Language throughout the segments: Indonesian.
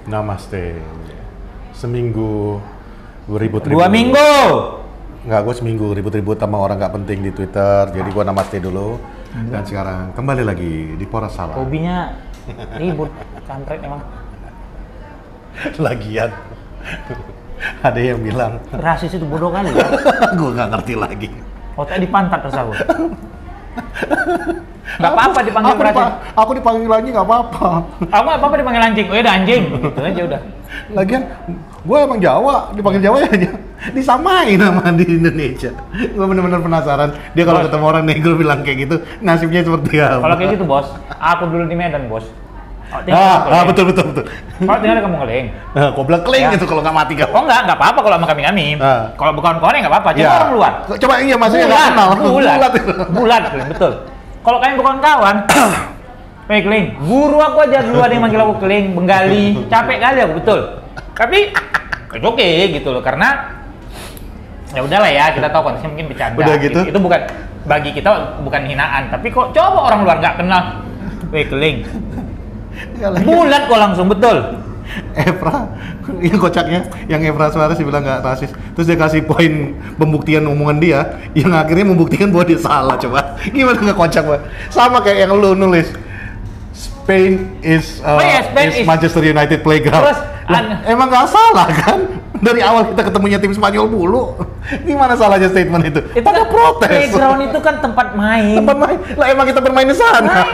Namaste. Seminggu ribut-ribut. 2 minggu. Enggak, gue seminggu ribut-ribut sama orang nggak penting di Twitter. Jadi gue namaste dulu. Dan sekarang kembali lagi di Poros Salah. Hobinya ribut, kampret emang. Lagian ada yang bilang Rasis itu bodoh kali ya. gue nggak ngerti lagi. Otak di pantat rasa gue. Nggak apa-apa dipanggil rasis. Aku dipanggil lagi nggak apa-apa. Aku nggak apa-apa dipanggil anjing. Oh ya udah anjing. Gitu aja udah. Lagian gue emang Jawa, dipanggil Jawa ya aja disamain sama di Indonesia. Gue bener-bener penasaran dia kalau ketemu orang negro bilang kayak gitu nasibnya seperti apa. Kalau kayak gitu bos, aku dulu di Medan bos. Betul. Kalau tinggal kamu ngeling. Kau bilang keling Ya. itu kalau nggak mati kau. Oh enggak apa-apa kalau sama kami. Kalau bukan kawan ya nggak apa-apa, cuma orang luar. Coba iya maksudnya nggak kenal. Bulat, betul. Kalau kalian bukan kawan, keling. Guru aku aja duluan yang manggil aku keling, Bengali, capek kali aku betul. Tapi oke gitu loh, karena ya udahlah ya, kita tahu konteksnya mungkin bercanda. Udah gitu? Itu bukan bagi kita bukan hinaan, tapi kok coba orang luar nggak kenal, keling. Bulat kok langsung betul. Evra, yang kocaknya, yang Evra Suarez bilang nggak rasis, terus dia kasih poin pembuktian omongan dia, yang akhirnya membuktikan bahwa dia salah. Coba, gimana nggak kocak banget? Sama kayak yang lu nulis, Spain is Manchester United playground. Terus, emang nggak salah kan? Dari awal kita ketemunya tim Spanyol mulu. Gimana salahnya statement itu? Itu Pada kan protes. playground itu kan tempat main. Tempat main. Lah emang kita bermain di sana.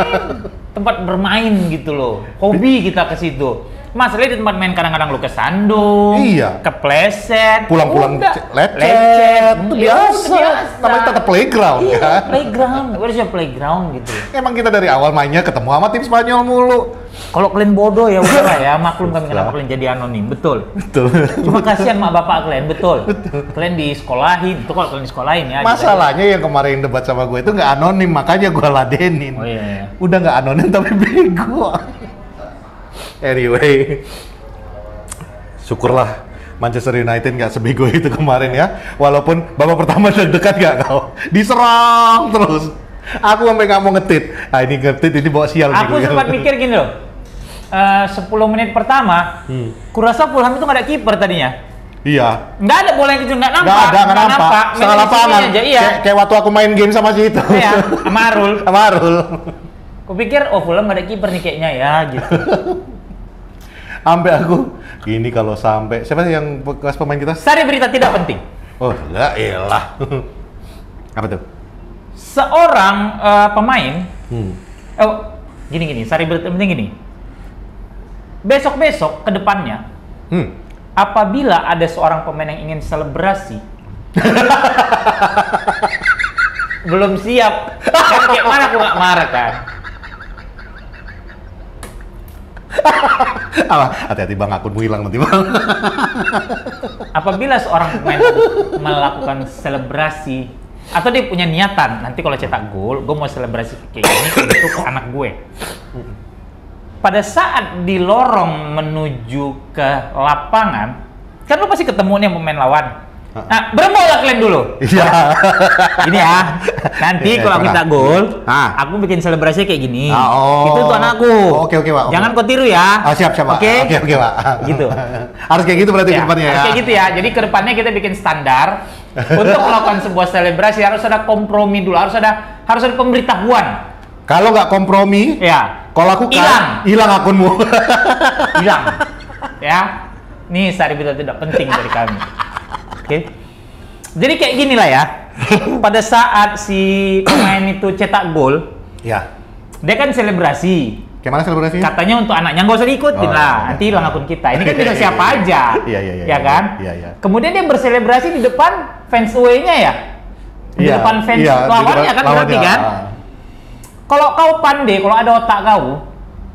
Tempat bermain gitu loh. Hobi kita ke situ. Masalahnya di tempat main kadang-kadang lu kesandung, Iya. kepleset, Pulang-pulang udah. lecet. Itu biasa. Biasa. Namanya tetap playground Iya, kan. playground. Where's your playground gitu. Emang kita dari awal mainnya ketemu sama tim Spanyol mulu. Kalau kalian bodoh ya udahlah ya, maklum kami kenapa kalian jadi anonim, betul. Betul. Cuma kasihan mak bapak kalian, betul. Kalian disekolahin, itu kalau kalian disekolahin ya. Masalahnya yang kemarin debat sama gue itu nggak anonim, makanya gue ladenin. Oh iya. Udah nggak anonim tapi bego. Anyway, syukurlah Manchester United nggak sebego itu kemarin ya. Walaupun babak pertama deg-degan nggak kau, diserang terus. Aku sampai nggak mau ngetit. Ini ngetit, ini bawa sial. Aku sempat mikir gini loh. 10 menit pertama, kurasa Fulham itu nggak ada kiper tadinya. Iya. Nggak ada bola yang kecil, nggak nampak. Nggak nampak. Setengah lapangan. Aja, iya. Kayak waktu aku main game sama si itu. Iya, sama Arul. Sama Arul. Kupikir, oh Fulham nggak ada kiper nih kayaknya ya, gitu. Sampai aku, ini kalau sampai, siapa yang bekas pemain kita? Sari berita tidak penting. Oh, enggak, elah. Apa tuh? Seorang pemain, gini, sari berita penting gini. Besok-besok ke depannya, apabila ada seorang pemain yang ingin selebrasi, belum siap, kan kayak mana aku nggak marah kan? Hati-hati bang, akunmu hilang nanti bang. Apabila seorang pemain melakukan selebrasi atau dia punya niatan, nanti kalau cetak gol, gue mau selebrasi kayak gini untuk anak gue. Pada saat di lorong menuju ke lapangan, kan lu pasti ketemu nih pemain lawan. Nah, berembola kalian dulu. Iya. Gini ya, nanti kalau kita gol, aku bikin selebrasi kayak gini. Itu tuh anakku. Oke Pak. Jangan kau tiru ya. Siap Pak. Oke Pak. Gitu. Harus kayak gitu berarti Ya, ke depannya ya. harus kayak gitu ya. Jadi ke depannya kita bikin standar untuk melakukan sebuah selebrasi harus ada kompromi dulu, harus ada pemberitahuan. Kalau nggak kompromi, Ya. kalau aku hilang akunmu. Hilang. Ya. Nih sari berita tidak penting dari kami. Oke. Jadi kayak gini lah ya. Pada saat si pemain itu cetak gol, Ya. dia kan selebrasi. Kayak mana selebrasinya? Katanya untuk anaknya nggak usah diikutin lah. Nanti hilang akun kita. Ini kan bisa siapa aja. Iya. Ya kan? Iya. Kemudian dia berselebrasi di depan fans away-nya ya. Di depan fans lawannya kan berarti kan? Kalau kau pandai, kalau ada otak kau,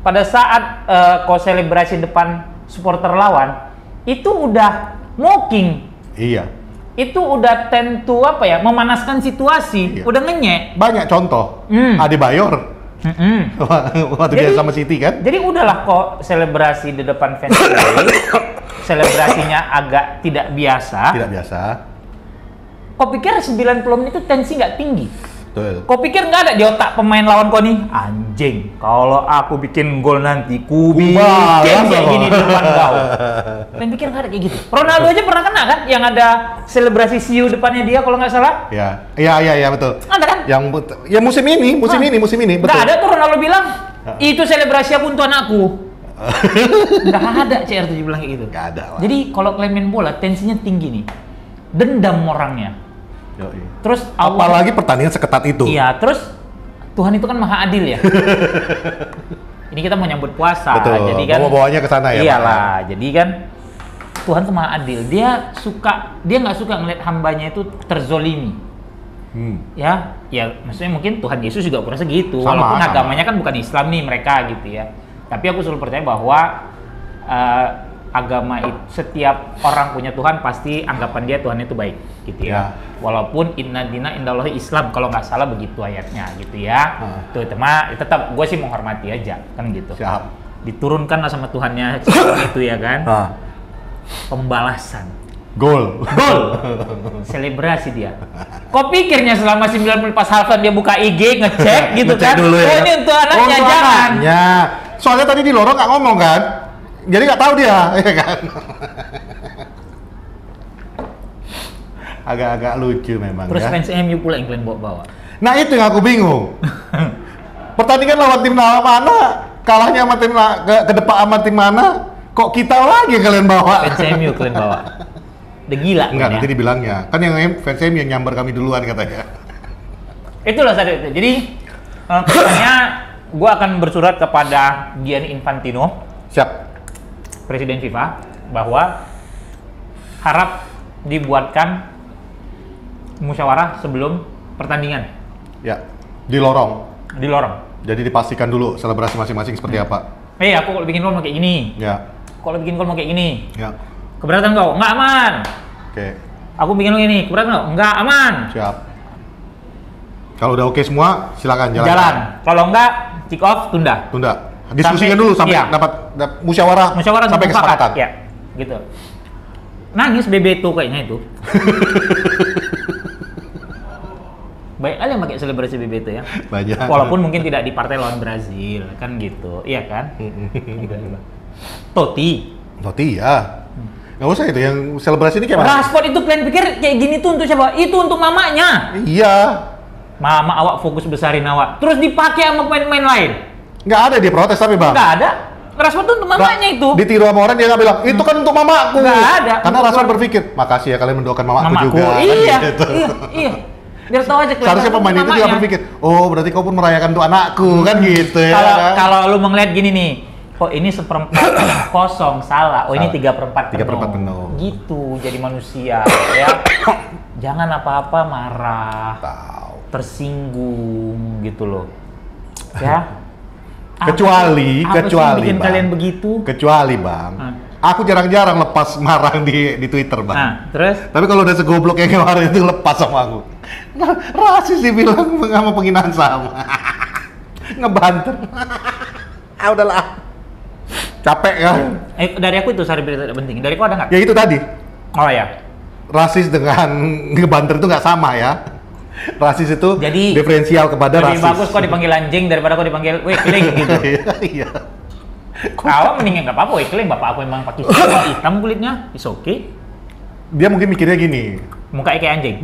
pada saat kau selebrasi depan supporter lawan, itu udah mocking. Iya. Itu udah tentu memanaskan situasi, Iya. udah ngenyek. Banyak contoh. Adebayor. Waktu dia sama City kan? Jadi udahlah kok selebrasi di depan fans away, selebrasinya agak tidak biasa. Tidak biasa. Kok pikir 90 menit itu tensi nggak tinggi? Betul. Kau pikir nggak ada di otak pemain lawan kau nih? Anjing, kalau aku bikin gol nanti, ku bikin kayak gini di depan kau. Kalian pikir nggak ada kayak gitu? Ronaldo aja pernah kena kan? Yang ada selebrasi siu depannya dia kalau nggak salah. Iya betul. Ada kan? Yang ya musim ini betul. Nggak ada tuh Ronaldo bilang, itu selebrasi aku untuk anakku. Nggak ada CR7 bilang kayak gitu. Nggak ada. Jadi kalau kalian main bola, tensinya tinggi nih. Dendam orangnya. Yoi. Terus apalagi pertandingan seketat itu. Iya, terus Tuhan itu kan maha adil ya. Ini kita mau nyambut puasa, Betul. jadi kan Bawanya ke sana ya. Iyalah, jadi kan Tuhan tuh maha adil. Dia nggak suka ngeliat hambanya itu terzolimi. Ya maksudnya mungkin Tuhan Yesus juga kurasa gitu. Walaupun agamanya kan bukan Islam nih mereka gitu ya. Tapi aku selalu percaya bahwa agama itu, setiap orang punya Tuhan pasti anggapan dia Tuhan itu baik gitu ya. Walaupun inna dina indallahi Islam, kalau nggak salah begitu ayatnya gitu ya. Tuh tetap gue sih menghormati aja kan gitu. Siap. Diturunkanlah sama Tuhannya itu ya kan. Pembalasan. Gol. Selebrasi dia. Kok pikirnya selama 90 pas halftime dia buka IG ngecek gitu kan? Dulu, ya. Oh ini untuk anaknya jangan. Ya. Soalnya tadi di lorong nggak ngomong kan? Jadi nggak tahu dia, ya kan? Agak-agak lucu memang. Terus ya. fans MU pula yang kalian bawa. Nah itu yang aku bingung. Pertandingan lawan tim mana, kalahnya sama tim ke depan sama tim mana, kok kita lagi kalian bawa? Fans MU kalian bawa. Udah gila. Enggak, kan nanti ya? dibilangnya. Kan yang fans MU yang nyamber kami duluan katanya. Itulah saya. Jadi katanya gue akan bersurat kepada Gianni Infantino. Siap. Presiden FIFA, bahwa harap dibuatkan musyawarah sebelum pertandingan. Ya, di lorong. Di lorong. Jadi dipastikan dulu selebrasi masing-masing seperti apa. Aku kalau bikin gol mau kayak gini. Ya. Kalau bikin gol mau kayak gini. Ya. Keberatan kau? Nggak aman. Oke. Aku bikin gol ini. Keberatan kau? Nggak aman. Siap. Kalau udah oke semua, silakan Jalan. Kalau nggak, kick off, tunda. Diskusikan dulu sampai dapat musyawarah sampai kesepakatan. Ya, gitu. Nangis Bebeto kayaknya itu. Baik kali yang pakai selebrasi Bebeto ya. Banyak. Walaupun mungkin tidak di partai lawan Brazil, kan gitu. Iya kan? Totti ya. Nggak usah itu, yang selebrasi ini kayak mana? Rashford itu kalian pikir kayak gini tuh untuk siapa? Itu untuk mamanya. Iya. Mama awak fokus besarin awak. Terus dipakai sama pemain-pemain lain. Nggak ada dia protes tapi bang. Nggak ada. Rashford tuh untuk mamanya itu. Ditiru sama orang dia nggak bilang, itu kan untuk mamaku. Nggak ada. Karena Rashford berpikir, makasih ya kalian mendoakan mamaku juga. Iya, kan gitu. iya. Biar tahu aja. Seharusnya pemain itu juga berpikir, oh berarti kau pun merayakan untuk anakku kan gitu ya. Kalau lu melihat gini nih, oh ini 1/4 kosong salah, oh ini 3/4 penuh. Gitu jadi manusia ya. Jangan apa-apa marah, tersinggung gitu loh. Ya. Kecuali bikin bang. Kalian begitu? Kecuali bang. Aku jarang-jarang lepas marah di Twitter bang. Nah, terus? Tapi kalau udah segoblok yang kemarin itu lepas sama aku. Rasis dibilang sama penghinaan sama. Ngebanter. Udahlah. Capek kan? Dari aku itu sari berita tidak penting. Dari kau ada nggak? Ya itu tadi. Oh ya. Rasis dengan ngebanter itu nggak sama ya. Rasis itu jadi, diferensial kepada rasis. Lebih bagus kau dipanggil anjing daripada kau dipanggil weakling gitu. Iya. Awak mendingan nggak apa-apa weakling, bapak aku emang pakai hitam kulitnya, is okay. Dia mungkin mikirnya gini. Mukanya kayak anjing.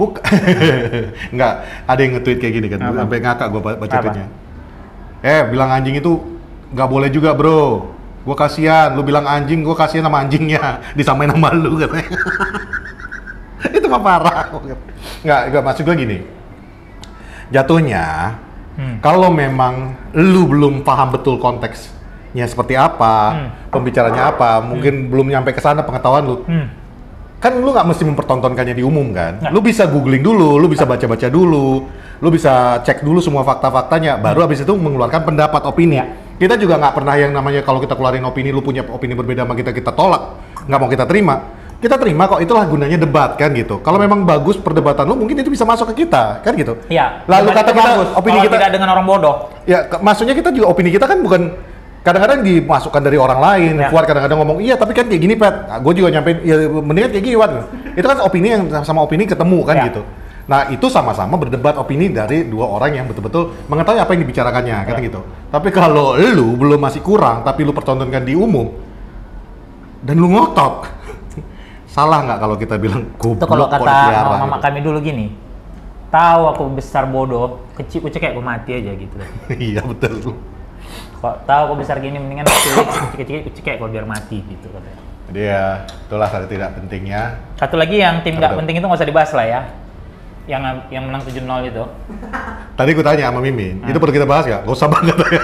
Enggak, ada yang nge-tweet kayak gini kan. Sampai ngakak gua baca tweetnya. Bilang anjing itu nggak boleh juga, bro. Gua kasihan, lu bilang anjing, gua kasihan sama anjingnya, disamain sama lu katanya. Itu mah parah. Enggak maksud gua gini. Jatuhnya kalau memang lu belum paham betul konteksnya seperti apa, pembicaranya apa, mungkin belum nyampe ke sana pengetahuan lu. Kan lu nggak mesti mempertontonkannya di umum kan? Lu bisa googling dulu, lu bisa baca-baca dulu, lu bisa cek dulu semua fakta-faktanya, baru habis itu mengeluarkan pendapat, opini. Kita juga nggak pernah yang namanya kalau kita keluarin opini, lu punya opini berbeda sama kita tolak, nggak mau kita terima. Kita terima kok, itulah gunanya debat kan gitu. Kalau memang bagus perdebatan lu, mungkin itu bisa masuk ke kita kan gitu. Iya. Lalu kata kita bagus, opini kita tidak dengan orang bodoh. Ya, maksudnya kita juga opini kita kan bukan kadang-kadang dimasukkan dari orang lain. Fuad kadang-kadang ngomong iya tapi kan kayak gini Pet. Nah, gue juga nyampein ya mendingan kayak gini Wan. Itu kan opini yang sama opini ketemu kan gitu. Nah, itu sama-sama berdebat opini dari dua orang yang betul-betul mengetahui apa yang dibicarakannya, kata gitu. Tapi kalau lu belum masih kurang, tapi lu pertontonkan di umum, dan lu ngotot, salah nggak kalau kita bilang Itu kalau goblok kok kata dipelihara, mama gitu. kami dulu gini, tahu aku besar bodoh, kecil kucek kayak aku mati aja gitu. Iya, betul. Kok tahu aku besar gini, mendingan kecil kucek kayak aku biar mati gitu katanya. Jadi ya, itulah salah tidak pentingnya. Satu lagi yang tim nggak Apa tuh? penting itu nggak usah dibahas lah ya. Yang menang 7-0 itu. Tadi gue tanya sama Mimin, itu perlu kita bahas nggak? Gak usah banget ya.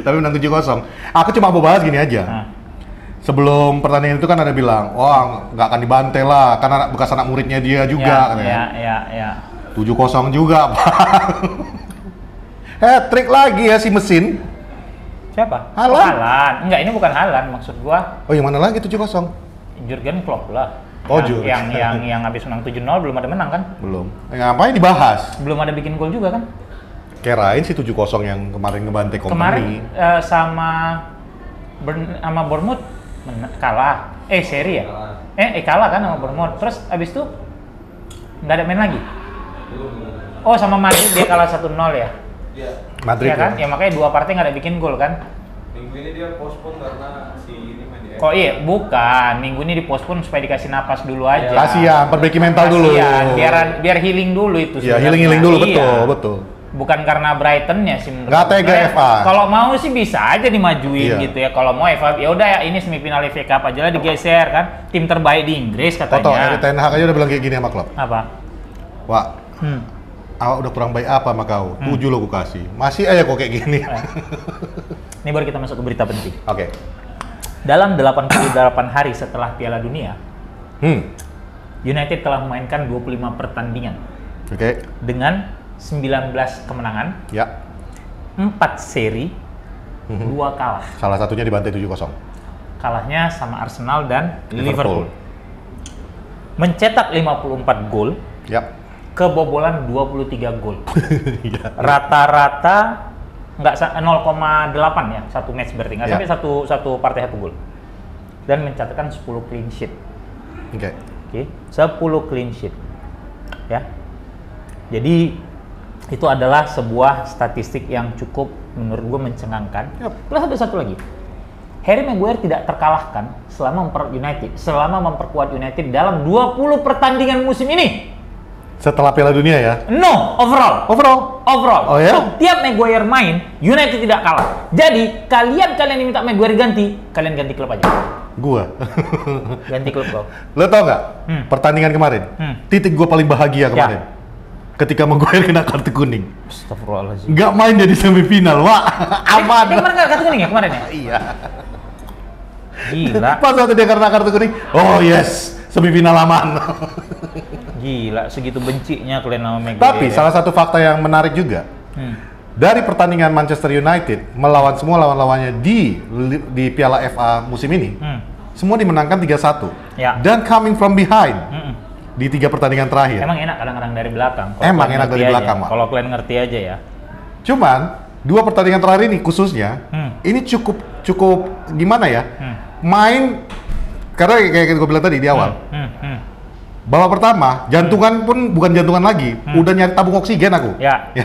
Tapi menang 7-0. Aku cuma mau bahas gini aja. Sebelum pertandingan itu kan ada bilang, wah nggak akan dibantai lah, karena bekas anak muridnya dia juga. Ya. 7-0 juga, Pak. Hat-trick lagi ya si mesin. Siapa? Haaland. Oh, Haaland. Enggak, ini bukan Haaland maksud gua. Oh, yang mana lagi 7-0? Jurgen Klopp lah. Oh, yang habis menang 7-0 belum ada menang kan? Belum. Ngapain dibahas? Belum ada bikin gol juga kan? Kirain si 7-0 yang kemarin ngebantai Company. Kemarin sama Bournemouth kalah. Seri ya? Kalah kan sama Bournemouth. Terus abis itu nggak ada main lagi. Oh, sama Madrid dia kalah 1-0 ya? Iya. Madrid ya kan? Ya makanya dua partai nggak ada bikin gol kan? Minggu ini dia postpone karena si ini main di Oh iya, bukan. Minggu ini dipospon supaya dikasih napas dulu aja. Kasihan, perbaiki mental dulu. Kasihan, biar healing dulu itu. Iya, sebenarnya. healing dulu, Iya. betul. Bukan karena Brighton-nya sih menurut Nggak tega saya. FA. Kalau mau sih bisa aja dimajuin Iya. gitu ya. Kalau mau FA, ya udah ya ini semifinal FA Cup aja lah digeser kan. Tim terbaik di Inggris Toto, katanya. Erik Ten Hag aja udah bilang kayak gini sama klub. Apa? Wah, awak udah kurang baik apa sama kau? 7 lo ku kasih. Masih aja kok kayak gini. Ini baru kita masuk ke berita penting. Oke. Dalam 88 hari setelah Piala Dunia, Hmm. United telah memainkan 25 pertandingan Oke. dengan 19 kemenangan, Ya. 4 seri, 2 kalah. Salah satunya dibantai 7-0. Kalahnya sama Arsenal dan Liverpool. Liverpool. Mencetak 54 gol, Ya. kebobolan 23 gol. Iya. Rata-rata nggak 0,8 ya, satu match berarti nggak Ya. sampai satu partai 1 gol. Dan mencatatkan 10 clean sheet. Oke. Oke, 10 clean sheet. Ya. Jadi itu adalah sebuah statistik yang cukup menurut gue mencengangkan. Yap. Plus ada satu lagi. Harry Maguire tidak terkalahkan selama memperkuat United dalam 20 pertandingan musim ini. Setelah Piala Dunia ya. No, overall. Overall. Oh ya? Setiap Maguire main, United tidak kalah. Jadi, kalian yang minta Maguire ganti, kalian ganti klub aja. Gua. Ganti klub kau. Lo tau nggak? Pertandingan kemarin. Titik gua paling bahagia kemarin. Ketika Maguire kena kartu kuning. Astagfirullahaladzim. Nggak main jadi semifinal, wah. Aman. Kemarin nggak kartu kuning ya kemarin ya? Iya. Gila. Pas waktu dia kena kartu kuning, oh yes, semifinal aman. Gila, segitu bencinya kalian sama Maguire. Tapi salah satu fakta yang menarik juga, dari pertandingan Manchester United melawan semua lawan-lawannya di Piala FA musim ini, semua dimenangkan 3-1. Ya. Dan coming from behind di 3 pertandingan terakhir. Emang enak kadang-kadang dari belakang. Kalau Emang kalian enak ngerti dari aja. belakang, Mak. Kalau kalian ngerti aja ya. Cuman 2 pertandingan terakhir ini khususnya, ini cukup gimana ya? Main karena kayak gue bilang tadi di awal. Babak pertama, jantungan pun bukan jantungan lagi, udah nyari tabung oksigen aku. Ya.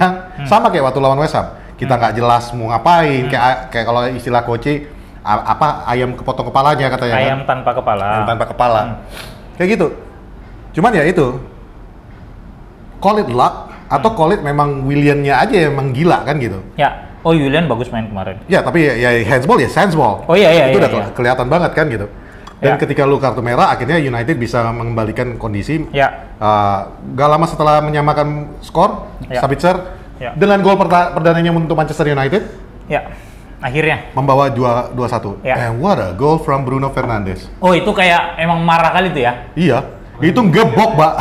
Sama kayak waktu lawan West Ham. Kita nggak jelas mau ngapain, kayak kalau istilah coach apa ayam kepotong kepalanya katanya. Ayam tanpa kepala. Ayam tanpa kepala. Kayak gitu. Cuman ya itu. Call it luck atau call it memang Willian-nya aja yang emang gila kan gitu. Ya. Oh, Julian bagus main kemarin. Ya, tapi ya handsball ya handsball. Oh iya. Itu udah iya. kelihatan banget kan gitu. Dan Ya. ketika lu kartu merah, akhirnya United bisa mengembalikan kondisi. Ya. Gak lama setelah menyamakan skor, Ya. Sabitzer Ya. dengan gol perdananya untuk Manchester United Ya. Akhirnya. membawa 2-1. Ya. And what a goal from Bruno Fernandes. Oh, itu kayak emang marah kali tuh ya. Iya, itu gebok, Mbak.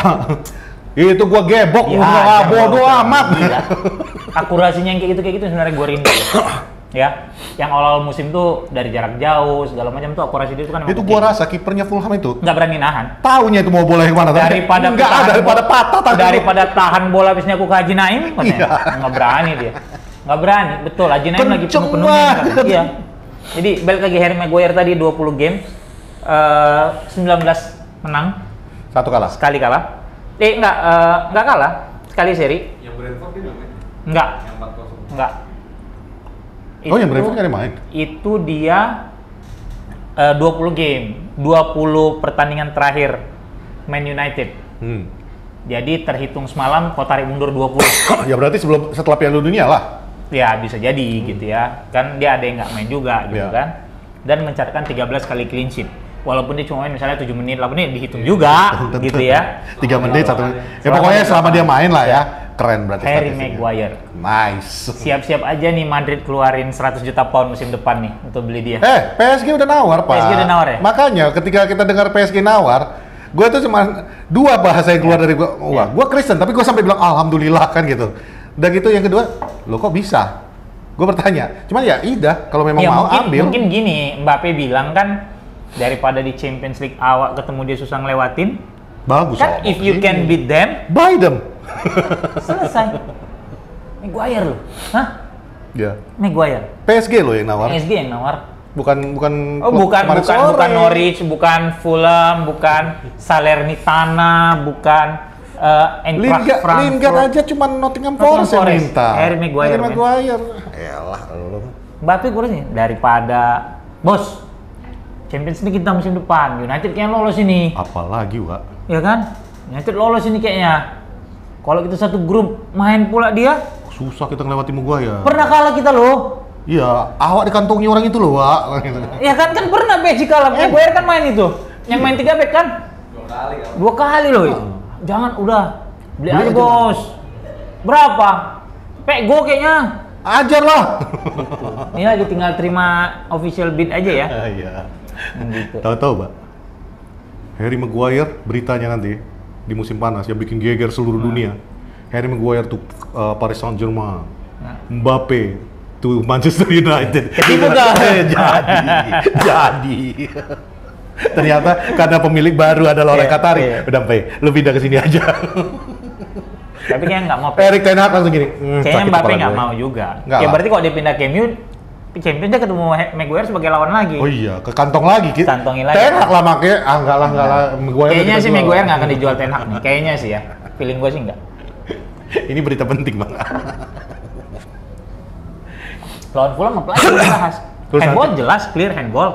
Itu gua gebok, Ya, bodoh jangan. amat. Gila. Akurasinya yang kayak gitu sebenarnya gue rindu. Ya, yang awal musim tuh dari jarak jauh segala macam tuh akurasi dia tuh kan. Itu gua rasa kipernya Fulham itu nggak berani nahan. taunya itu mau bola yang mana Daripada enggak tahan daripada bola- patah tangan. daripada tahan bola habisnya aku ke Haji Naim, katanya. Iya. Nggak berani dia. Nggak berani, betul. Haji Naim lagi Kenceng penuh-penuhnya. banget. Iya. Jadi balik lagi Harry Maguire tadi 20 game, 19 menang, 1 kalah. sekali kalah. Enggak kalah sekali seri. Yang Brentford dia nggak main. Enggak. Yang 4-0. Enggak. Yang Brentford nggak ada main? Itu dia 20 game, 20 pertandingan terakhir Man United. Jadi terhitung semalam kau tarik mundur 20. Ya berarti setelah Piala Dunia lah. Ya bisa jadi gitu ya. Kan dia ada yang nggak main juga gitu Ya. kan. Dan mencatatkan 13 kali clean sheet. Walaupun dia cuma main misalnya 7 menit, 8 menit dihitung juga gitu ya. 3 menit, 1 menit. Ya Selama pokoknya dia selama dia main. main lah ya. Keren berarti Harry statistiknya. Maguire. Nice. Siap-siap aja nih Madrid keluarin 100 juta pound musim depan nih untuk beli dia. PSG udah nawar, Pak. PSG udah nawar ya? Makanya ketika kita dengar PSG nawar, gue tuh cuma 2 bahasa yang keluar dari gue. Wah, gue Kristen, tapi gue sampai bilang alhamdulillah kan gitu. Dan gitu yang kedua, lo kok bisa? Gue bertanya. Cuman ya Ida, kalau memang Ya, mau mungkin, ambil. mungkin gini, Mbappe bilang kan daripada di Champions League awak ketemu dia susah ngelewatin, Bagus. kan if you can beat them, buy them. selesai. Maguire loh. Hah? Ya. Maguire. PSG lo yang nawar. PSG yang nawar. Bukan Oh, bukan kemarin sore. bukan Norwich, bukan Fulham, bukan Salernitana, bukan Eintracht Frankfurt. Lingard aja cuma Nottingham Nottingham Forest yang Forest. minta. Harry Maguire, men. Elah lo. Mbappe gue nih daripada bos Champions League kita musim depan, United kayaknya lolos ini. Apalagi, Wak. Ya kan? United lolos ini kayaknya. Kalau kita satu grup main pula dia, Susah kita ngelewati Maguire. pernah kalah kita loh. Iya, awak dikantongi orang itu loh, Wak. Ya kan pernah PSG kalah. Maguire kan main itu. Yang main 3 back kan? 2 kali kan. 2 kali loh. Jangan udah beli aja aja. bos. Berapa? Pego kayaknya. Ajar lah. Ini lagi tinggal terima official bid aja ya. Iya. Gitu. Tahu-tahu, Pak. Harry Maguire beritanya nanti di musim panas yang bikin geger seluruh dunia. Harry Maguire tuh Paris Saint-Germain. Mbappe tuh Manchester United. Ketipu gak? Jadi. Ternyata karena pemilik baru adalah orang Iya, Qatari. iya. Udah, Mbappe, lu pindah ke sini aja. Tapi kayaknya nggak mau. Erik Ten Hag langsung gini. Kayaknya sakit Mbappe kepala nggak gue." mau juga. Nggak Ya lah. berarti kalau dia pindah ke MU, Champions dia ketemu Maguire sebagai lawan lagi. Oh iya, ke kantong lagi. Kantongin lagi. Ten Hag lah makanya. Enggak lah. Maguire Kayaknya udah sih dijual. Maguire nggak akan dijual Ten Hag nih. Kayaknya sih ya. Feeling gue sih nggak. Ini berita penting, Bang. Lawan Fulham apalagi dibahas. Terus Handball nanti- jelas, clear handball.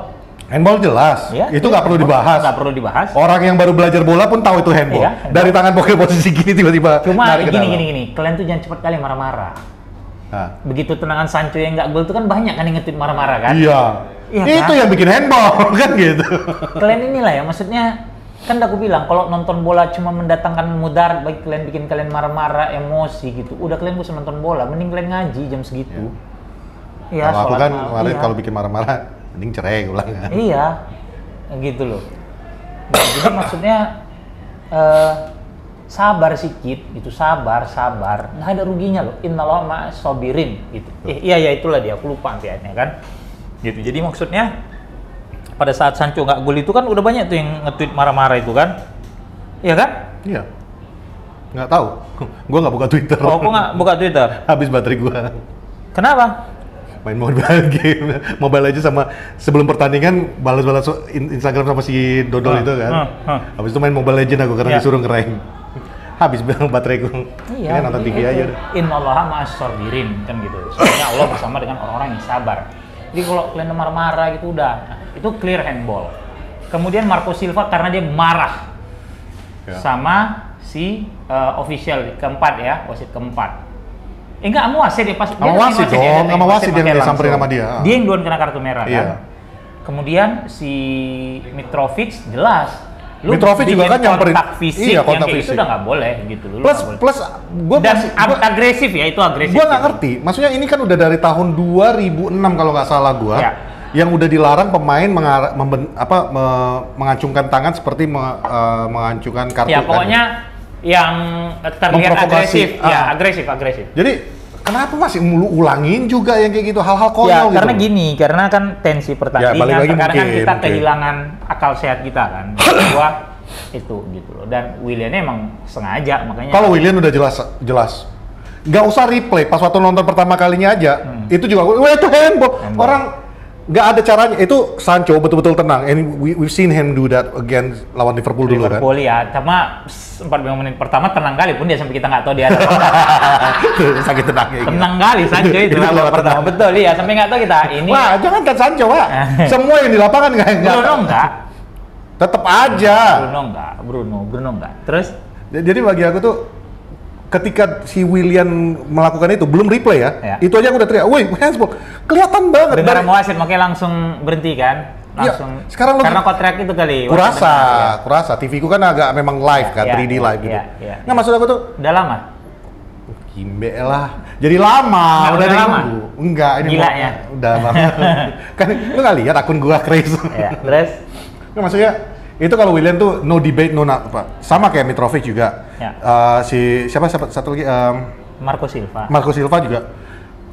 Handball jelas. Ya, Itu nggak perlu dibahas. Nggak perlu dibahas. Orang yang baru belajar bola pun tahu itu handball. Iya, handball. Dari tangan pokoknya posisi gini tiba-tiba Cuma narik ke dalam. gini. Kalian tuh jangan cepat kali marah-marah. Nah, Begitu tendangan Sancho yang nggak gol tuh kan banyak kan yang nge-tweet marah-marah kan. iya. Iya Itu kan? yang bikin handball kan gitu. Kalian inilah ya, maksudnya kan udah aku bilang kalau nonton bola cuma mendatangkan mudarat bagi kalian, bikin kalian marah-marah, emosi gitu. Udah kalian gak usah nonton bola, mending kalian ngaji jam segitu. Iya, Kalau aku sholat kan malam, kemarin iya. kalau bikin marah-marah mending cerai gue bilang kan. Iya, gitu loh. Nah, jadi maksudnya sabar sikit, gitu, sabar. Nggak ada ruginya loh. Innallaha ma'as sabirin, gitu. Iya itulah dia. Aku lupa ayatnya kan. Gitu. Jadi maksudnya pada saat Sancho nggak gol itu kan udah banyak tuh yang nge-tweet marah-marah itu kan. Iya kan? Iya. Nggak tahu. Gue nggak buka Twitter. Oh, kok nggak buka Twitter? Habis baterai gue. Kenapa? Main mobile game, mobile aja sama sebelum pertandingan balas-balas Instagram sama si Dodol itu kan. Habis itu main Mobile Legend aku karena Ya. disuruh nge-rank. Habis bilang bateraiku. Iya. Ini nonton TV aja udah. Innallaha ma'as sabirin kan gitu. Sebenarnya Allah bersama dengan orang-orang yang sabar. Jadi kalau kalian marah-marah gitu udah, itu clear handball. Kemudian Marco Silva karena dia marah Ya. sama si official keempat ya, wasit keempat. Enggak, sama wasit dia pas Sama wasit dong, sama wasit yang dia samperin sama dia. Dia yang duluan kena kartu merah Iya. kan. Kemudian si Mitrovic jelas. Mitrovic juga kan nyamperin. kontak fisik, Iya, yang kontak kayak fisik. itu udah nggak boleh gitu. Lu Plus nggak boleh. plus gue Dan agresif ya, itu agresif. Gue nggak gitu. ngerti. Maksudnya ini kan udah dari tahun 2006 kalau nggak salah gue. Ya. Yang udah dilarang pemain mengacungkan tangan seperti mengacungkan kartu. Ya kan. pokoknya yang terlihat Memprovokasi. agresif, ya Ah. agresif. Jadi kenapa masih ulangin juga yang kayak gitu hal-hal Ya konyol gitu? karena gini, karena kan tensi pertandingan, balik lagi terkadang kan mungkin. kita kehilangan akal sehat kita kan. Gua itu gitu loh. Dan Willian emang sengaja makanya. Kalau Willian udah jelas. Nggak usah replay. Pas waktu nonton pertama kalinya aja, itu juga, wah itu handball. Handball. Orang nggak ada caranya. Itu Sancho betul-betul tenang. And we've seen him do that against lawan Liverpool dulu kan. Liverpool ya, sama 45 menit pertama tenang kali pun dia sampai kita nggak tahu dia ada apa. Sakit tenangnya. Tenang kali Sancho itu Ini babak pertama, betul ya, sampai nggak tahu kita ini. Wah, jangan kan Sancho, Wah. Semua yang di lapangan nggak. Bruno enggak. Tetap aja. Bruno enggak. Terus Jadi bagi aku tuh ketika si Willian melakukan itu belum replay ya. Itu aja aku udah teriak, "Woi, handsball." Kelihatan banget. dengar mau wasit makanya langsung berhenti kan? Langsung. Ya, sekarang karena kontrak itu kali. Kurasa TV ku kan agak memang live kan, 3D live gitu. Nggak, maksud aku tuh udah lama. Gimbe lah. Jadi lama, udah lama. Enggak, ini Gilanya. Udah lama. Kan lu nggak lihat akun gua crazy. Ya, terus Nggak, maksudnya itu kalau Willian tuh no debate, no apa. Sama kayak Mitrovic juga. Ya. Siapa satu lagi Marco Silva juga.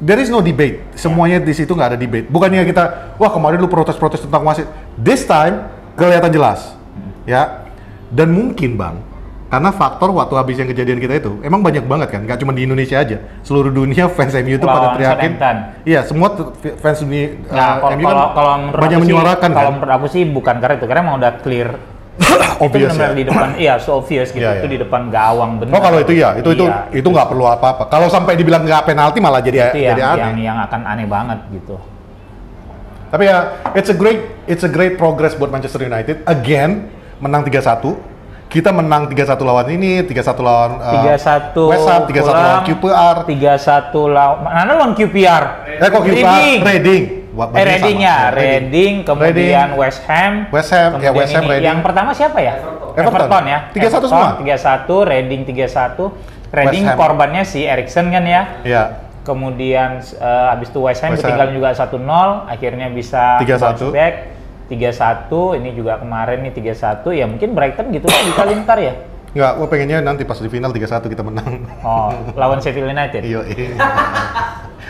There is no debate. Semuanya di situ nggak ada debate. Bukannya kita, wah kemarin lu protes tentang wasit. This time kelihatan jelas. Ya. Dan mungkin Bang, karena faktor waktu habis yang kejadian kita itu, emang banyak banget kan, nggak cuma di Indonesia aja, seluruh dunia fans MU itu pada teriakin. Iya, semua fans MU kalau banyak menyuarakan. Kalau menurut aku sih bukan karena itu, karena emang udah clear. Obvious itu benar di depan, so obvious gitu. Iya, itu iya. di depan gawang benar. Oh kalau itu ya, itu nggak perlu apa-apa. Kalau sampai dibilang nggak penalti malah jadi aneh. Yang akan aneh banget gitu. Tapi ya, it's a great progress buat Manchester United. Again, menang 3-1. Kita menang 3-1 lawan ini, 3-1 lawan 3-1 West Ham, 3-1 lawan QPR. 3-1 lawan QPR. Kok QPR? Reading. Reading, kemudian West Ham, Reading. Yang pertama siapa ya? Everton ya. 3-1 semua. 3-1, Reading 3-1. Reading korbannya si Eriksen kan ya. Iya. Kemudian habis itu West Ham ketinggalan juga 1-0, akhirnya bisa 3-1. back 3-1, ini juga kemarin nih 3-1, ya mungkin Brighton gitu kan bisa lintar ya? Enggak, gue pengennya nanti pas di final 3-1 kita menang. Oh, lawan Sheffield United? Iya.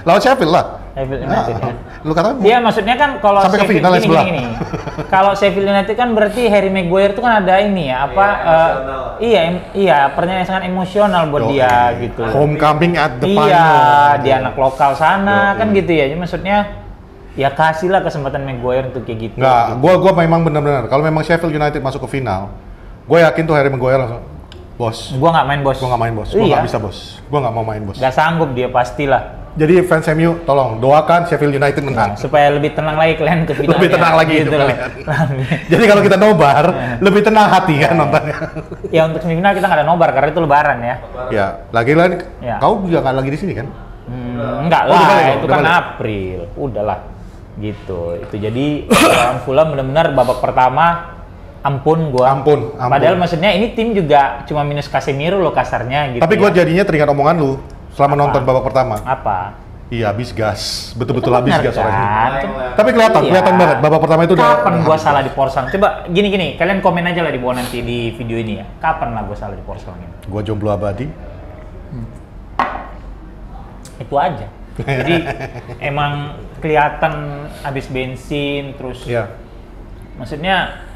Lawan Sheffield lah. Sheffield United ya? Lu kata? Iya, maksudnya kan kalau sampai ke final gini. Kalau Sheffield United kan berarti Harry Maguire itu kan ada ini ya, iya, pertandingan sangat emosional buat dia gitu. Homecoming at the final. Iya, dia anak lokal sana kan gitu ya. Jadi maksudnya ya kasihlah kesempatan Maguire untuk kayak gitu. Nggak, gue memang benar-benar kalau memang Sheffield United masuk ke final, gue yakin tuh Harry Maguire langsung, bos. Gue nggak main bos. Gue nggak bisa bos. Gue nggak mau main bos. Nggak sanggup dia pastilah. Jadi fans MU tolong doakan Sheffield United menang. Supaya lebih tenang lagi kalian ke finalnya. Lebih tenang lagi gitu kalian. Jadi kalau kita nobar, lebih tenang hati kan nontonnya. Ya untuk semifinal kita nggak ada nobar karena itu lebaran ya. Ya, lagi-lagi kau juga nggak lagi di sini kan? Enggak lah, itu kan April. Udahlah. Gitu. Itu jadi lawan Fulham benar-benar babak pertama ampun. Padahal maksudnya ini tim juga cuma minus Casemiro loh kasarnya gitu. Tapi gua jadinya teringat omongan lu selama nonton babak pertama. Apa? Iya, habis gas. Betul-betul habis gas kan? Tapi kelihatan banget babak pertama itu udah. Kapan gua salah di Porsang? Coba gini, kalian komen aja lah di bawah nanti di video ini ya. Kapan lah gua salah di Porsang ini? Gua jomblo abadi. Itu aja. Jadi emang kelihatan habis bensin terus. Iya. Maksudnya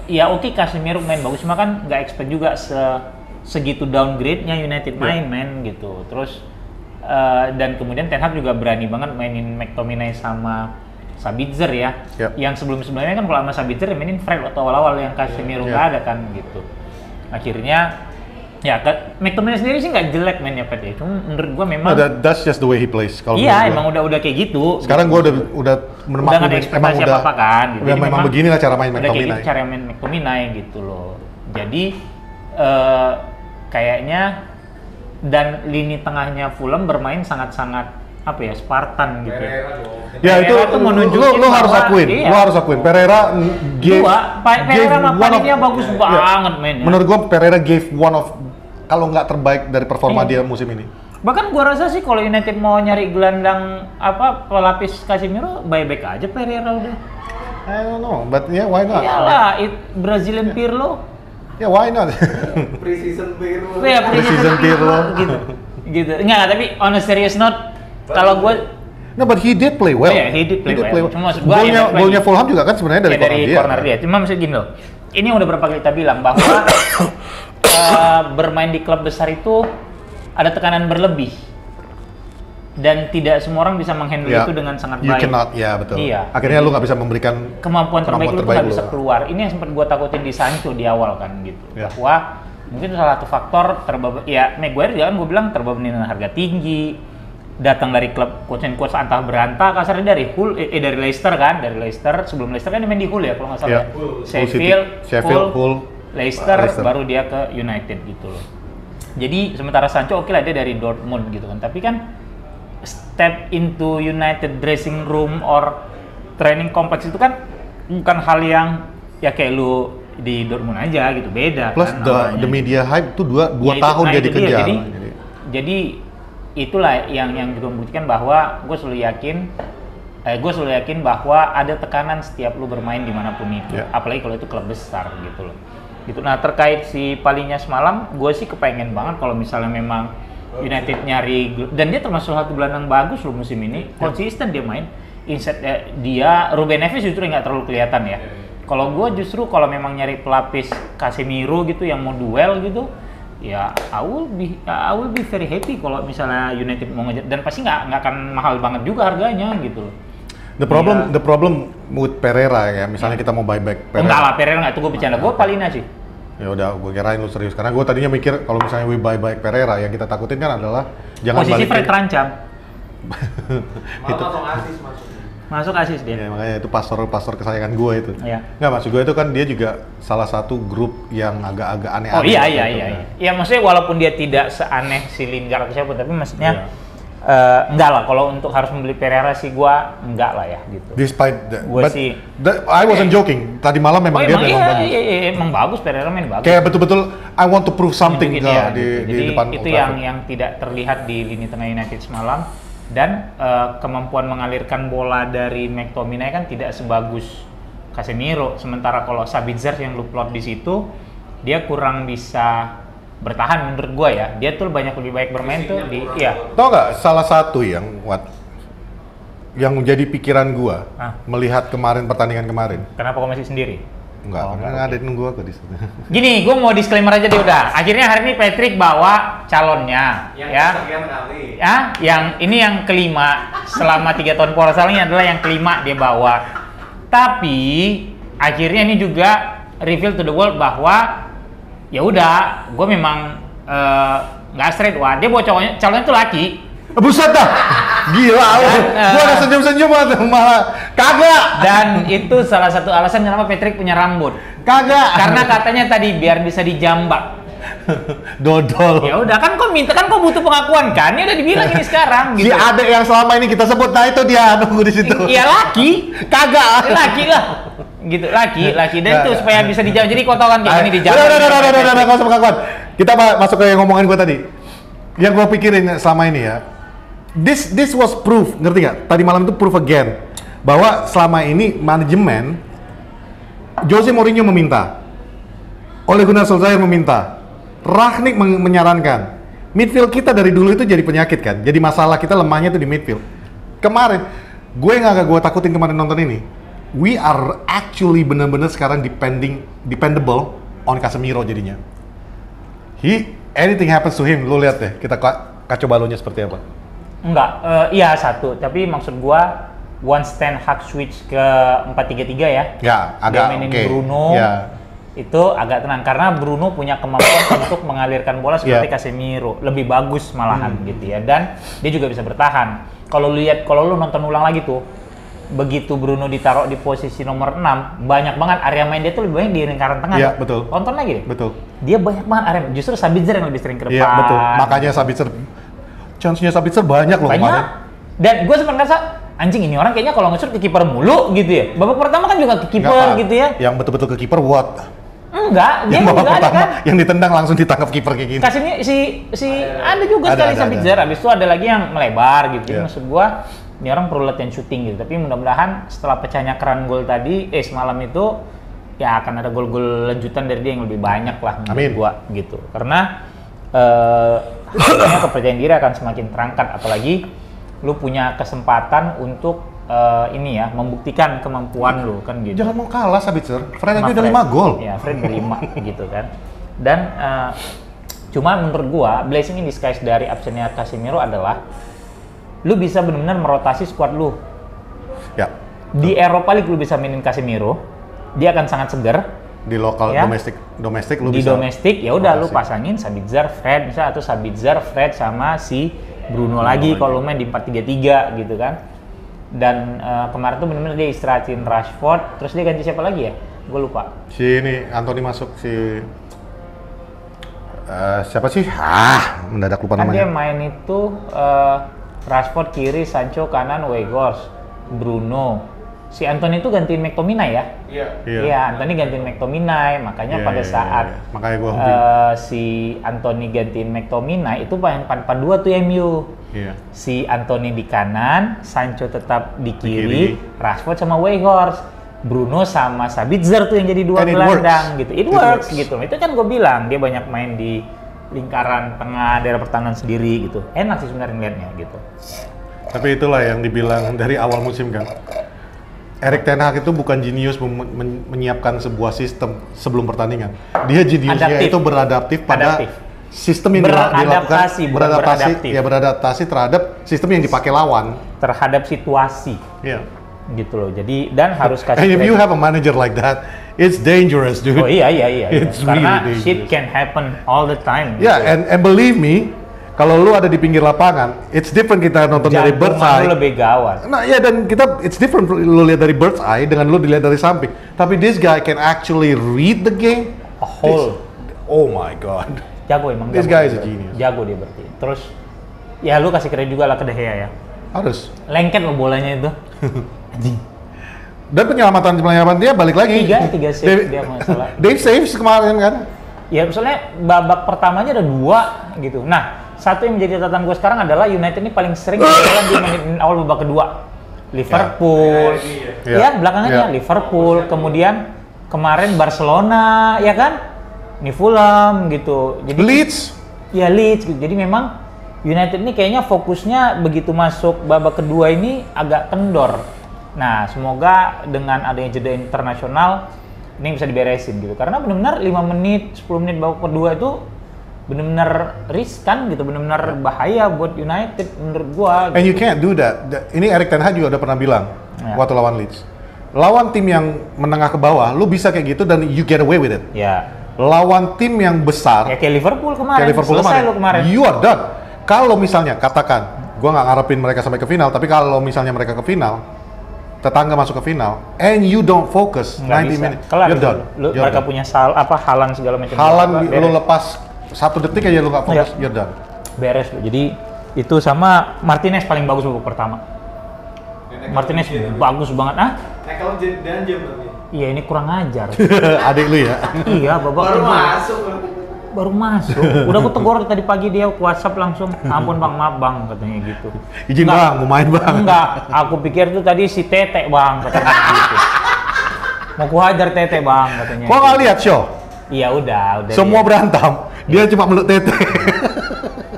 ya oke Casemiro main bagus, cuma kan nggak expect juga segitu downgrade-nya United main gitu. Terus dan kemudian Ten Hag juga berani banget mainin McTominay sama Sabitzer ya. Yep. Yang sebelum-sebelumnya kan kalau sama Sabitzer mainin Fred waktu awal-awal yang Casemiro nggak ada kan gitu. Akhirnya ya, McTominay sendiri sih nggak jelek mainnya Pet ya. Cuma menurut gua memang that's just the way he plays. Kalau iya, emang udah kayak gitu. Sekarang gua udah nggak ada ekspektasi apa-apa kan. Gitu. Jadi memang beginilah cara main McTominay. McTominay. Gitu, cara main McTominay gitu loh. Jadi kayaknya dan lini tengahnya Fulham bermain sangat-sangat apa ya, Spartan gitu. Ya itu lu harus akuin. Iya. Lu harus akuin. Pereira Pereira mainnya bagus banget mainnya. Menurut gua Pereira gave one of kalau nggak terbaik dari performa dia musim ini. Bahkan gua rasa sih kalau United mau nyari gelandang pelapis Casemiro, baik-baik aja Pereira udah. I don't know, but yeah, why not? Iyalah, Brazilian Pirlo. Ya, why not? Pre-season Pirlo. Ya, pre-season Pirlo. Gitu. Enggak, tapi on a serious note, kalau gua No, but he did play well. He did play well. Cuma maksud gua golnya Fulham juga kan sebenarnya dari corner dia. Cuma maksud gini loh. Ini udah berapa kali kita bilang bahwa bermain di klub besar itu ada tekanan berlebih. dan tidak semua orang bisa menghandle Yeah. itu dengan sangat You baik. cannot, ya betul. Iya. Akhirnya lu nggak bisa memberikan Kemampuan terbaik lu tuh nggak bisa lu. keluar. Ini yang sempat gua takutin di Sancho di awal kan gitu. Ya. Bahwa mungkin salah satu faktor ya Maguire juga kan gua bilang terbebani dengan harga tinggi, datang dari klub quotes antah berantah, kasarnya dari Hull, dari Leicester kan, dari Leicester. Sebelum Leicester kan dia main di Hull ya kalau nggak salah. Ya. Ya. Sheffield, Hull, Leicester, Leicester. baru dia ke United gitu loh. Jadi sementara Sancho oke lah dia dari Dortmund gitu kan, tapi kan step into United dressing room or training complex itu kan bukan hal yang ya kayak lu di Dortmund aja gitu, beda. Plus kan the namanya. media hype itu dua Ya, tahun nah, dia itu dikejar. Jadi itulah yang juga membuktikan bahwa gue selalu yakin bahwa ada tekanan setiap lu bermain dimanapun itu, Ya. apalagi kalau itu klub besar gitu loh. Gitu. Nah terkait si Palhinha semalam, gue sih kepengen banget kalau misalnya memang United nyari, dan dia termasuk satu gelandang bagus loh musim ini, konsisten dia main. Instead dia Ruben Neves justru nggak terlalu kelihatan ya. Kalau gue justru kalau memang nyari pelapis Casemiro gitu yang mau duel gitu, ya I will be very happy kalau misalnya United mau ngejar, dan pasti nggak akan mahal banget juga harganya gitu loh. The problem with Pereira ya, misalnya kita mau buyback Pereira. Enggak lah, Pereira nggak, itu gue bercanda. Gue Palhinha sih. Ya udah, gue kirain lu serius karena gue tadinya mikir kalau misalnya we buyback Pereira yang kita takutin kan adalah jangan Posisi balikin. Fred terancam. Malah langsung asis masuk. Masuk asis dia. Ya, makanya itu pastor kesayangan gue itu. Iya. Nggak, maksud gue itu kan dia juga salah satu grup yang agak-agak aneh-aneh. Oh iya. gitu kan. Ya maksudnya walaupun dia tidak seaneh si Lingard atau siapa, tapi maksudnya enggak lah, kalau untuk harus membeli Pereira sih gua enggak lah ya gitu. Despite that, Gua but sih- I wasn't joking. Tadi malam memang dia memang bagus. Iya, emang bagus, Pereira main bagus. Kayak betul-betul I want to prove something Nunjukin, ke iya, di gitu. Jadi depan itu Old Trafford. yang tidak terlihat di lini tengah United semalam, dan kemampuan mengalirkan bola dari McTominay kan tidak sebagus Casemiro. Sementara kalau Sabitzer yang lu plot di situ, dia kurang bisa bertahan menurut gua ya. Dia tuh banyak lebih baik bermain tuh di Tau nggak salah satu yang menjadi pikiran gua melihat kemarin pertandingan kemarin. Kenapa kau masih sendiri? Enggak, karena ada yang nunggu aku di situ. Gini, gue mau disclaimer aja deh udah. Akhirnya hari ini Patrick bawa calonnya, Yang ya. sekian kali. Ya, yang ini yang kelima selama 3 tahun puasanya adalah yang kelima dia bawa. Tapi akhirnya ini juga reveal to the world bahwa ya udah, gue memang nggak straight. Wah, dia bawa calonnya tuh laki. Buset dah, gila lu. Gua udah senyum-senyum malah kagak. Dan itu salah satu alasan kenapa Patrick punya rambut. Kagak. Karena katanya tadi biar bisa dijambak. Dodol. Ya udah, kan kau minta, kan kau butuh pengakuan kan? Ya udah dibilang ini sekarang Si gitu. adek yang selama ini kita sebut, nah itu dia nunggu di situ. Iya laki, Kagak. laki lah. Gitu, laki. Dan itu supaya bisa dijawab. Jadi kau tahu kan kayak ini dijawab. Udah, nggak usah pengakuan. Kita masuk ke yang ngomongan gua tadi. Yang gua pikirin selama ini ya. This was proof, ngerti nggak? Tadi malam itu proof again bahwa selama ini manajemen Jose Mourinho meminta, Ole Gunnar Solskjaer meminta, Rangnick menyarankan. Midfield kita dari dulu itu jadi penyakit kan, jadi masalah kita lemahnya itu di midfield. Kemarin, gue gue takutin kemarin nonton ini. We are actually benar-benar sekarang dependable on Casemiro jadinya. Anything happens to him, lu lihat deh, kita kacau balonnya seperti apa. Enggak, iya satu. Tapi maksud gua once Ten Hag switch ke 4-3-3 ya. Ya, agak dia mainin oke. Bruno. Ya. Itu agak tenang karena Bruno punya kemampuan untuk mengalirkan bola seperti Casemiro, lebih bagus malahan gitu ya. Dan dia juga bisa bertahan. Kalau lu nonton ulang lagi tuh, begitu Bruno ditaruh di posisi nomor 6, banyak banget area main dia tuh lebih banyak di lingkaran tengah. Iya, betul. Tonton lagi deh. Betul. Dia banyak banget area. Justru Sabitzer yang lebih sering ke depan. Iya, betul. Makanya chance-nya Sabitzer banyak loh Banyak. kemarin. Dan gue sempat ngerasa, anjing ini orang kayaknya kalau nge-shoot ke kiper mulu gitu ya. Babak pertama kan juga ke kiper gitu ya. Yang betul-betul ke kiper what? Enggak, dia Yang babak juga ada pertama kan. yang ditendang langsung ditangkap kiper kayak gini. Kasihnya si ada juga Ada, sekali ada. Sabitzer, habis itu ada lagi yang melebar gitu. Jadi Iya. maksud gua, ini orang perlu latihan syuting gitu. Tapi mudah-mudahan setelah pecahnya keran gol tadi, semalam itu ya akan ada gol-gol lanjutan dari dia yang lebih banyak lah menurut Amin. gua gitu. Karena hasilnya kepercayaan diri akan semakin terangkat, apalagi lu punya kesempatan untuk ini ya, membuktikan kemampuan lu kan gitu. Jangan mau kalah Sabitzer. Fred aja Sama udah Fred. 5 gol. Ya, Fred udah 5 gitu kan. Dan cuma menurut gua blessing in disguise dari absennya Casemiro adalah lu bisa benar-benar merotasi squad lu. Ya. Di Eropa League lu bisa mainin Casemiro, dia akan sangat segar. Di lokal Ya. domestik lu Di bisa. domestik ya udah lu rotasi. pasangin Sabitzer, Fred bisa, atau Sabitzer, Fred sama si Bruno lagi kalau lu main di 4-3-3 gitu kan. Dan kemarin tuh benar-benar dia istirahatin Rashford, terus dia ganti siapa lagi ya? Gue lupa. Si ini Anthony masuk si siapa sih? Mendadak lupa Kan dia namanya. main itu Rashford kiri, Sancho kanan, Weghorst, Bruno. Si Anthony itu gantiin McTominay ya? Iya. Iya, Anthony gantiin McTominay. Makanya Iya, pada iya, saat iya. Makanya gua si Anthony gantiin McTominay itu main 4-4-2 tuh MU. Iya. Si Anthony di kanan, Sancho tetap di kiri. kiri, Rashford sama Weghorst, Bruno sama Sabitzer tuh yang jadi dua And it gelandang works. gitu. It works gitu. Itu kan gue bilang dia banyak main di lingkaran tengah daerah pertahanan sendiri gitu. Enak sih sebenarnya ngeliatnya gitu. Tapi itulah yang dibilang dari awal musim kan. Erik ten Hag itu bukan jenius menyiapkan sebuah sistem sebelum pertandingan. Dia jeniusnya Adaptif. itu beradaptif pada Adaptif. sistem yang dilakukan, Beradaptasi, bukan beradaptif. beradaptasi terhadap sistem yang dipakai lawan. Terhadap situasi Iya. gitu loh. Jadi dan harus kasih And if you kredit. have a manager like that, it's dangerous, dude. Oh iya. It's Karena really shit dangerous. can happen all the time. Yeah, gitu. and believe me, kalau lu ada di pinggir lapangan, it's different kita nonton dari bird's Jantungan eye. lu lebih gawat. Nah ya, dan kita it's different lu lihat dari bird's eye dengan lu dilihat dari samping. Tapi this guy can actually read the game. A whole. Oh my god. Jago emang. This jago guy is dia a berarti. genius. Jago dia berarti. Terus ya lu kasih kredit juga lah ke De Gea ya. Harus. Lengket lo bolanya itu. Anjing. Dan penyelamatan dia balik lagi. Tiga save dia masalah. Dave saves kemarin kan. Ya misalnya babak pertamanya ada 2 gitu. Nah, satu yang menjadi catatan gue sekarang adalah United ini paling sering ketinggalan di menit awal babak kedua. Liverpool, Ya. ya belakangannya Ya. Liverpool, kemudian kemarin Barcelona, ya kan? Ini Fulham gitu. Jadi Leeds. ya Leeds gitu. Jadi memang United ini kayaknya fokusnya begitu masuk babak kedua ini agak kendor. Nah, semoga dengan adanya jeda internasional ini bisa diberesin gitu. Karena benar-benar 5 menit, 10 menit babak kedua itu benar-benar riskan gitu, benar-benar bahaya buat United menurut gua. And Gitu. you can't do that. Ini Erik ten Hag juga udah pernah bilang Ya. waktu lawan Leeds. Lawan tim yang menengah ke bawah, lu bisa kayak gitu dan you get away with it. Ya. Lawan tim yang besar, Ya kayak Liverpool kemarin. kayak Liverpool Selesai kemarin, lo kemarin. you are done. Kalau misalnya, katakan, gua nggak ngarepin mereka sampai ke final, tapi kalau misalnya mereka ke final, tetangga masuk ke final, and you don't focus Nggak 90 bisa. minutes, Kelar you're itu. done. Lu, You're mereka done. punya halan segala macam. Halan Beres. lu lepas 1 detik aja lu nggak fokus, Ya. you're done. Beres lo. Jadi itu sama Martinez paling bagus babak pertama. Martinez bagus banget. Ah? Nekel dan jam berarti. Iya ini kurang ajar. Adik lu ya. Iya babak Baru kedua. masuk. Baru masuk. Udah aku tegur tadi pagi dia WhatsApp langsung. Ampun bang, maaf bang katanya gitu. Izin Nggak. bang, mau main bang. Enggak, aku pikir tuh tadi si Tete bang katanya gitu. Mau ku hajar Tete bang katanya. Kok nggak lihat show? Iya udah. Semua lihat. berantem, dia cuma meluk tete.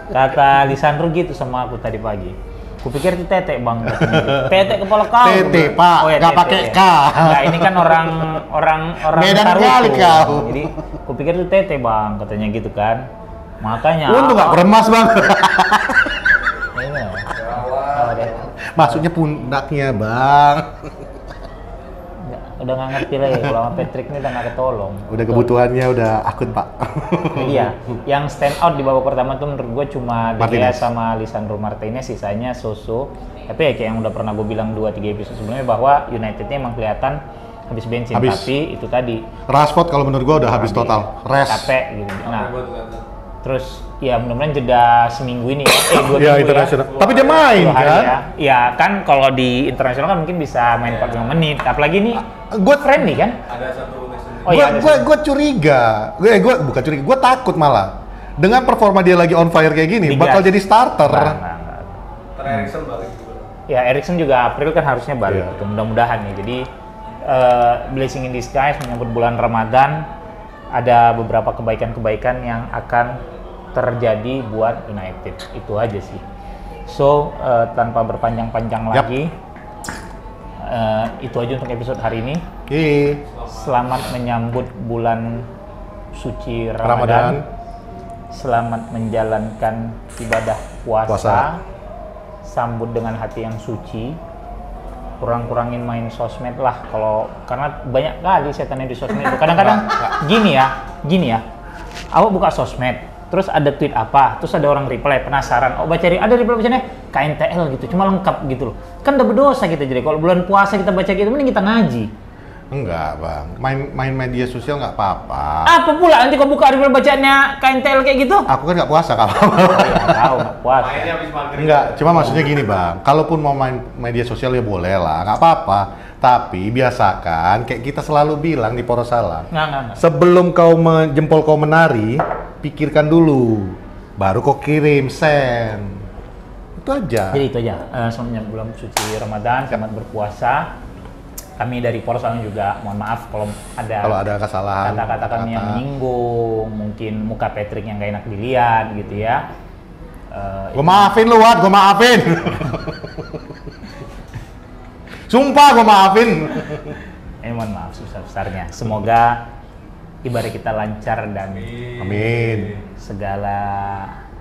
Kata Lisandro gitu sama aku tadi pagi. Kupikir itu Tete bang katanya gitu. Tete kepala kau. Tete, Pak. Nggak Tete, pakai ya. K. Nggak, ini kan orang Medan Taruto. kali kau. Jadi kupikir itu Tete bang katanya gitu kan. Makanya. Untung nggak beremas bang. Iya. Gawat. Oh, deh. Maksudnya pundaknya bang. Udah nggak ngerti lah ya, kalau sama Patrick ini udah nggak ketolong. Udah kebutuhannya udah akut pak. Iya, yang stand out di babak pertama tuh menurut gue cuma De Gea Martinez. sama Lisandro Martinez, sisanya so-so. Tapi ya kayak yang udah pernah gue bilang 2-3 episode sebelumnya bahwa United ini emang kelihatan habis bensin, Habis. tapi itu tadi Rashford kalau menurut gua udah habis total. Rest. capek gitu. Nah, Capek buat kata. terus ya mudah-mudahan jeda seminggu ini ya, 2 Ya minggu internasional. ya. Tapi dia main 2 hari kan? ya. Ya kan kalau di internasional kan mungkin bisa main 45 menit. Apalagi ini Gue friendly kan? Ada satu lesson. Oh iya, ada gue curiga. Gue bukan curiga. Gue takut malah. Dengan performa dia lagi on fire kayak gini, Digas. bakal jadi starter. Enggak. Ter-Eriksen balik juga. Ya Erikson juga April kan harusnya balik Iya. gitu. Mudah-mudahan nih. Jadi blessing in disguise menyambut bulan Ramadan, ada beberapa kebaikan-kebaikan yang akan terjadi buat United. Itu aja sih. So tanpa berpanjang-panjang Yap. lagi, itu aja untuk episode hari ini. Iya. Selamat menyambut bulan suci Ramadan. Ramadan. Selamat menjalankan ibadah puasa. Puasa. sambut dengan hati yang suci, kurang-kurangin main sosmed lah karena banyak kali setannya di sosmed itu. Kadang-kadang gini ya, awak buka sosmed, terus ada tweet apa, terus ada orang reply, penasaran, oh baca ada reply bacanya KNTL gitu, cuma lengkap gitu loh. Kan udah berdosa kita jadi. Kalau bulan puasa kita baca gitu, mending kita ngaji. Enggak bang, main media sosial nggak apa-apa. Apa pula nanti kau buka reply bacaannya KNTL kayak gitu? Aku kan nggak puasa kalau. Nggak tahu, nggak puasa. Mainnya habis maghrib. Enggak, cuma maksudnya gini bang, kalaupun mau main media sosial ya boleh lah, nggak apa-apa. Tapi biasakan, kayak kita selalu bilang di Poros Salam, Nggak. sebelum jempol kau menari, pikirkan dulu, baru kau kirim, send. Itu aja. Jadi itu aja, semuanya bulan suci Ramadan, selamat berpuasa. Kami dari Poros Salam juga mohon maaf kalau ada kesalahan, kata-kata kami yang menyinggung, mungkin muka Patrick yang gak enak dilihat gitu ya. Gue maafin lu, Wad, gue maafin. Sumpah gue maafin. Mohon maaf sebesar-besarnya. Semoga ibadah kita lancar dan Amin. segala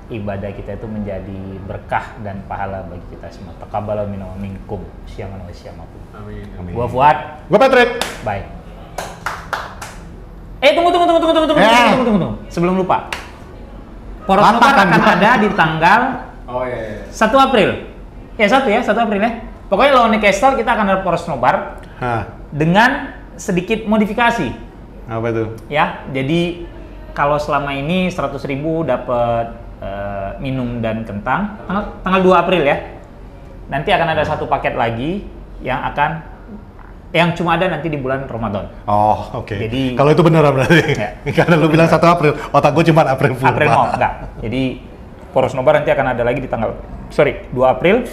ibadah kita itu menjadi berkah dan pahala bagi kita semua. Taqabbal minna wa minkum syiaman wa syiyamakum. Amin. Gua Fuad. Gue Patrick. Bye. Tunggu. Sebelum lupa. Poros Nobar akan ada di tanggal Oh iya. 1 April. Ya 1 April ya. Pokoknya lawan Newcastle kita akan ada Poros Nobar dengan sedikit modifikasi. Apa itu? Ya, jadi kalau selama ini 100.000 dapat minum dan kentang, tanggal 2 April ya. Nanti akan ada satu paket lagi yang cuma ada nanti di bulan Ramadan. Oh, oke. Jadi kalau itu beneran berarti. Ya. Karena lu bilang 1 April, otak gue cuma April Fool. April mau enggak. Jadi Poros Nobar nanti akan ada lagi di 2 April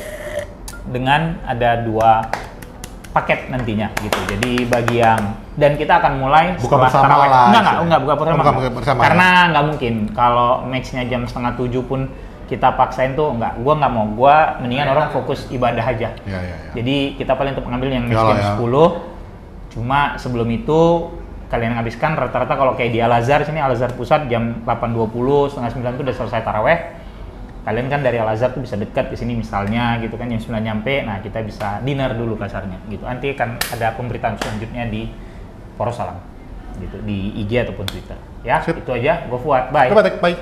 dengan ada 2 paket nantinya gitu. Jadi bagi yang dan kita akan mulai buka setelah bersama tarawih. lah. Enggak buka bersama. Buka bersama. Karena nggak mungkin kalau match-nya jam 6:30 pun kita paksain tuh enggak. Gua nggak mau. Gua mendingan orang fokus ibadah aja. Ya. Jadi kita paling untuk mengambil yang match Yalah, jam 10. Cuma sebelum itu kalian habiskan rata-rata kalau kayak di Al-Azhar sini Al-Azhar Pusat jam 8.20 setengah 9 tuh udah selesai taraweh. Kalian kan dari Al-Azhar tuh bisa dekat ke sini misalnya gitu kan jam 9 nyampe. Nah, kita bisa dinner dulu kasarnya gitu. Nanti akan ada pemberitaan selanjutnya di Poros Salam gitu di IG ataupun Twitter. Ya, Sip. itu aja. Gue Fuad. Bye. Bye.